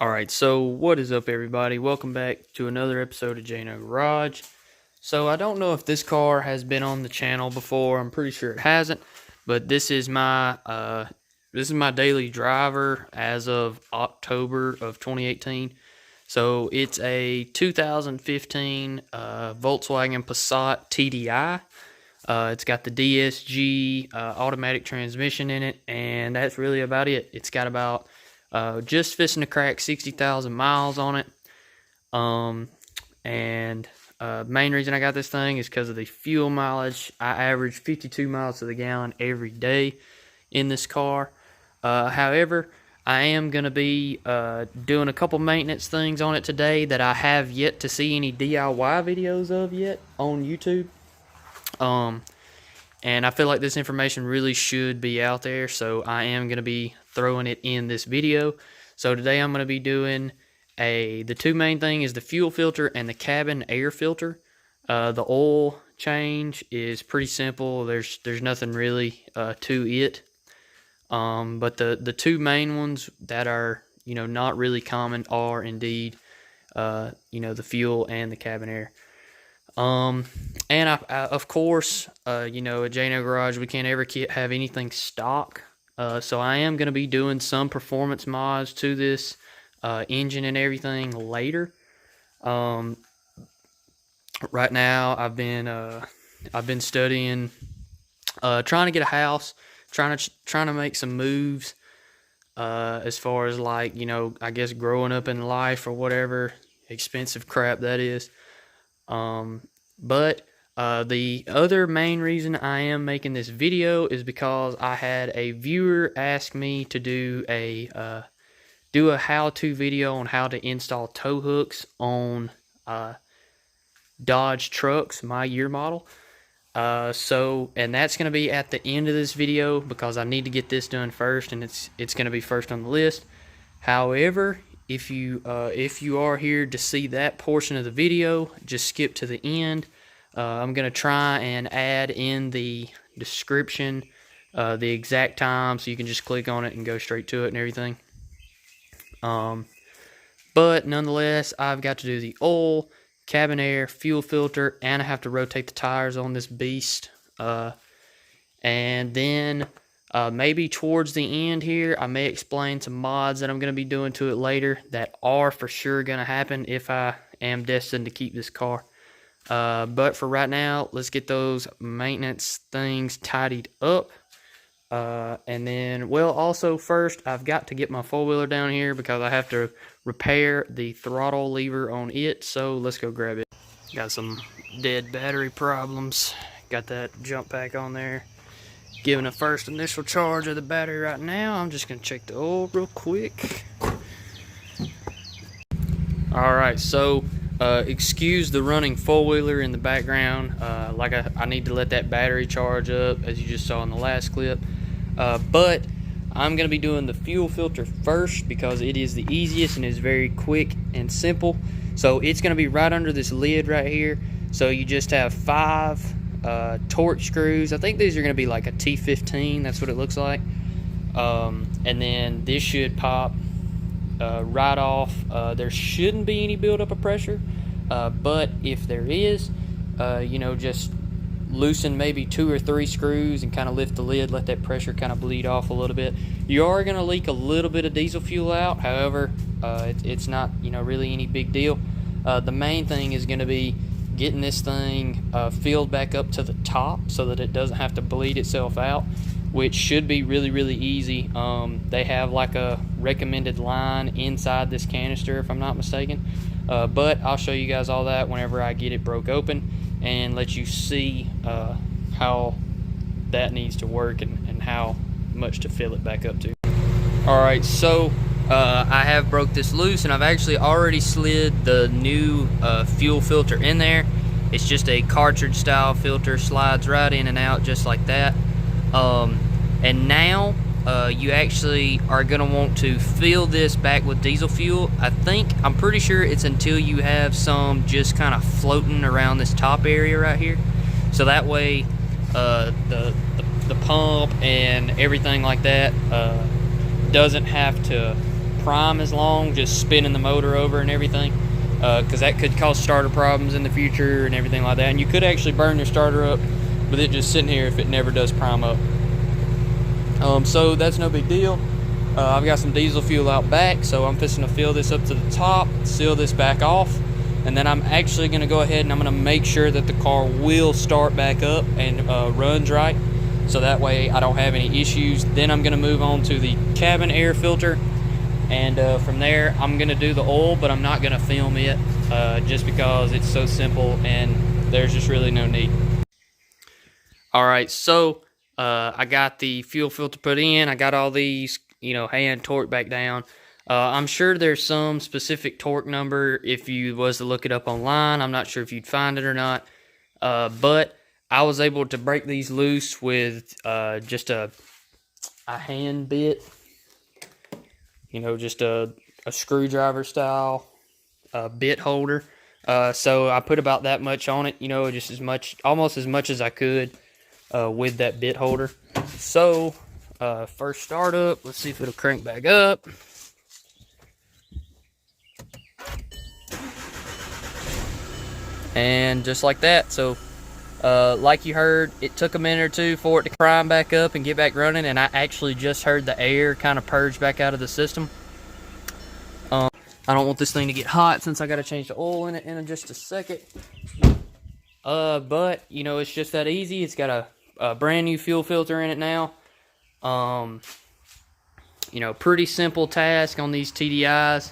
Alright, so what is up everybody? Welcome back to another episode of Jano Garage. So I don't know if this car has been on the channel before. I'm pretty sure it hasn't, but this is my daily driver as of October of 2018. So it's a 2015 Volkswagen Passat TDI. It's got the DSG automatic transmission in it, and that's really about it. It's got about just fixing to crack 60,000 miles on it. Main reason I got this thing is because of the fuel mileage. I average 52 miles to the gallon every day in this car. However, I am going to be doing a couple maintenance things on it today that I have yet to see any DIY videos of yet on YouTube. And I feel like this information really should be out there, so I am going to be throwing it in this video. So today I'm going to be doing the two main thing is the fuel filter and the cabin air filter. The oil change is pretty simple. There's nothing really to it. But the two main ones that are not really common are indeed the fuel and the cabin air. And I of course, at Jano Garage, we can't ever have anything stock. So I am going to be doing some performance mods to this engine and everything later. Right now, I've been studying, trying to get a house, trying to make some moves. As far as I guess growing up in life or whatever expensive crap that is. But the other main reason I am making this video is because I had a viewer ask me to do a how-to video on how to install tow hooks on Dodge trucks, my year model. And that's going to be at the end of this video because I need to get this done first, and it's going to be first on the list. However, if you are here to see that portion of the video, just skip to the end. I'm going to try and add in the description the exact time so you can just click on it and go straight to it and everything. But nonetheless, I've got to do the oil, cabin air, fuel filter, and I have to rotate the tires on this beast. And then maybe towards the end here, I may explain some mods that I'm going to be doing to it later that are for sure going to happen if I am destined to keep this car. But for right now, let's get those maintenance things tidied up. And then, well, also first, I've got to get my four-wheeler down here because I have to repair the throttle lever on it. So let's go grab it. Got some dead battery problems. Got that jump pack on there. Giving a first initial charge of the battery right now. I'm just going to check the oil real quick. Alright, so excuse the running four-wheeler in the background. I need to let that battery charge up, as you just saw in the last clip. But I'm going to be doing the fuel filter first because it is the easiest and is very quick and simple. So it's going to be right under this lid right here. So you just have 5 torque screws. I think these are going to be like a T15. That's what it looks like. And then this should pop right off. There shouldn't be any buildup of pressure, but if there is, just loosen maybe 2 or 3 screws and kind of lift the lid, let that pressure kind of bleed off a little bit. You are going to leak a little bit of diesel fuel out. However, it's not really any big deal. The main thing is going to be getting this thing filled back up to the top so that it doesn't have to bleed itself out, which should be really easy. They have like a recommended line inside this canister if I'm not mistaken, but I'll show you guys all that whenever I get it broke open and let you see how that needs to work and how much to fill it back up to. Alright, so I have broke this loose and I've actually already slid the new fuel filter in there. It's just a cartridge style filter, slides right in and out just like that. And now you actually are going to want to fill this back with diesel fuel. I'm pretty sure it's until you have some just kind of floating around this top area right here. So that way the pump and everything like that doesn't have to prime as long, just spinning the motor over and everything, because that could cause starter problems in the future and everything like that. And you could actually burn your starter up with it just sitting here if it never does prime up. So that's no big deal. I've got some diesel fuel out back, so I'm fixing to fill this up to the top, seal this back off, and then I'm actually going to go ahead and I'm going to make sure that the car will start back up and runs right, so that way I don't have any issues. Then I'm going to move on to the cabin air filter, and from there I'm going to do the oil, but I'm not going to film it just because it's so simple and there's just really no need. Alright, so I got the fuel filter put in. I got all these, hand torque back down. I'm sure there's some specific torque number if you was to look it up online. I'm not sure if you'd find it or not. But I was able to break these loose with just a hand bit. Just a screwdriver style bit holder. So I put about that much on it, just as much, almost as much as I could with that bit holder. So first startup, let's see if it'll crank back up. And just like that. So like you heard, it took a minute or two for it to prime back up and get back running, and I actually just heard the air kind of purge back out of the system. I don't want this thing to get hot since I got to change the oil in it in just a second. But it's just that easy. It's got a brand new fuel filter in it now. Pretty simple task on these TDIs.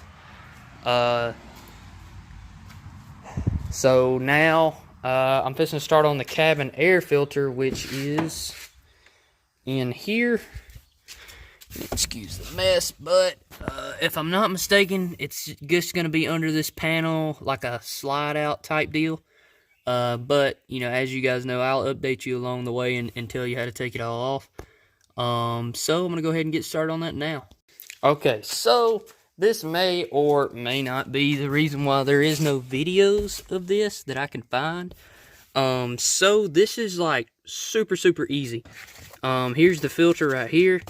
So now I'm fixing to start on the cabin air filter, which is in here. Excuse the mess, but if I'm not mistaken, it's just going to be under this panel, like a slide out type deal. But as you guys know, I'll update you along the way and tell you how to take it all off. So I'm going to go ahead and get started on that now. Okay, so this may or may not be the reason why there is no videos of this that I can find. So this is like super easy. Here's the filter right here.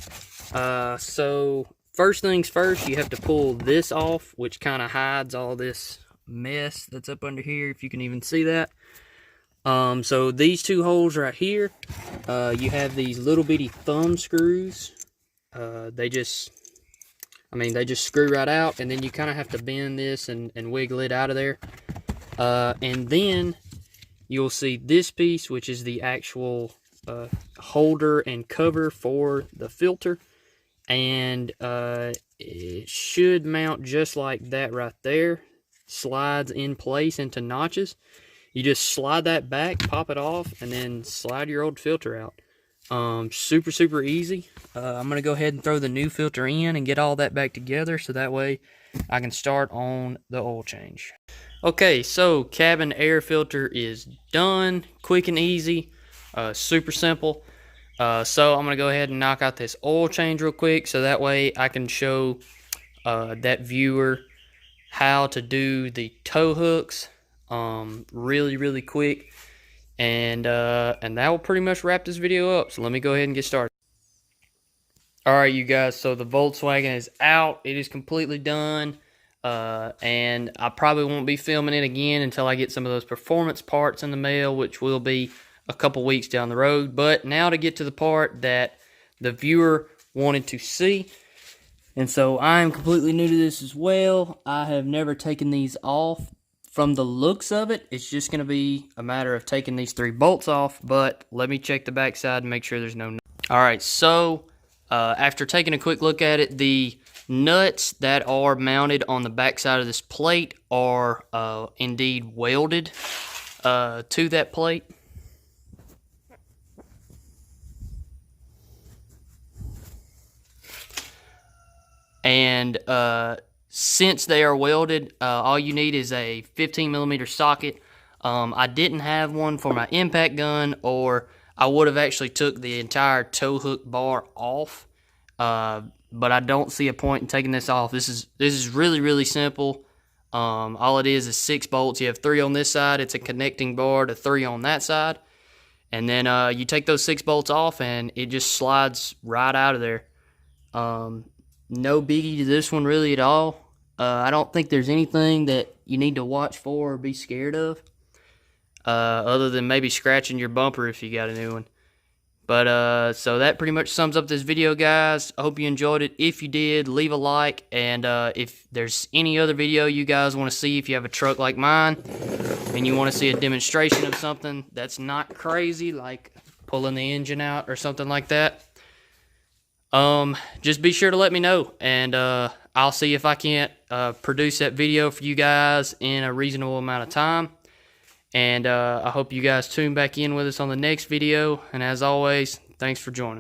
So first things first, you have to pull this off, which kind of hides all this mess that's up under here, if you can even see that. So these two holes right here, you have these little bitty thumb screws. They just screw right out, and then you kind of have to bend this and wiggle it out of there. And then you'll see this piece, which is the actual holder and cover for the filter. And it should mount just like that right there. Slides in place into notches. You just slide that back, pop it off, and then slide your old filter out. Super easy. I'm going to go ahead and throw the new filter in and get all that back together, so that way I can start on the oil change. Okay, so cabin air filter is done. Quick and easy. Super simple. So I'm going to go ahead and knock out this oil change real quick, so that way I can show that viewer how to do the tow hooks really quick. And that will pretty much wrap this video up. So let me go ahead and get started. Alright, you guys, so the Volkswagen is out. It is completely done. And I probably won't be filming it again until I get some of those performance parts in the mail, which will be a couple weeks down the road. But now to get to the part that the viewer wanted to see. And so I am completely new to this as well. I have never taken these off. From the looks of it, it's just going to be a matter of taking these 3 bolts off, but let me check the backside and make sure there's no nuts. Alright, so after taking a quick look at it, the nuts that are mounted on the backside of this plate are indeed welded to that plate. And since they are welded, all you need is a 15mm socket. I didn't have one for my impact gun, or I would have actually took the entire tow hook bar off. But I don't see a point in taking this off. This is really simple. All it is 6 bolts. You have 3 on this side. It's a connecting bar to 3 on that side. And then you take those 6 bolts off, and it just slides right out of there. no biggie to this one really at all. I don't think there's anything that you need to watch for or be scared of, other than maybe scratching your bumper if you got a new one. But so that pretty much sums up this video, guys. I hope you enjoyed it. If you did, leave a like, and if there's any other video you guys want to see, if you have a truck like mine and you want to see a demonstration of something that's not crazy, like pulling the engine out or something like that, just be sure to let me know, and I'll see if I can't produce that video for you guys in a reasonable amount of time. And I hope you guys tune back in with us on the next video. And as always, thanks for joining.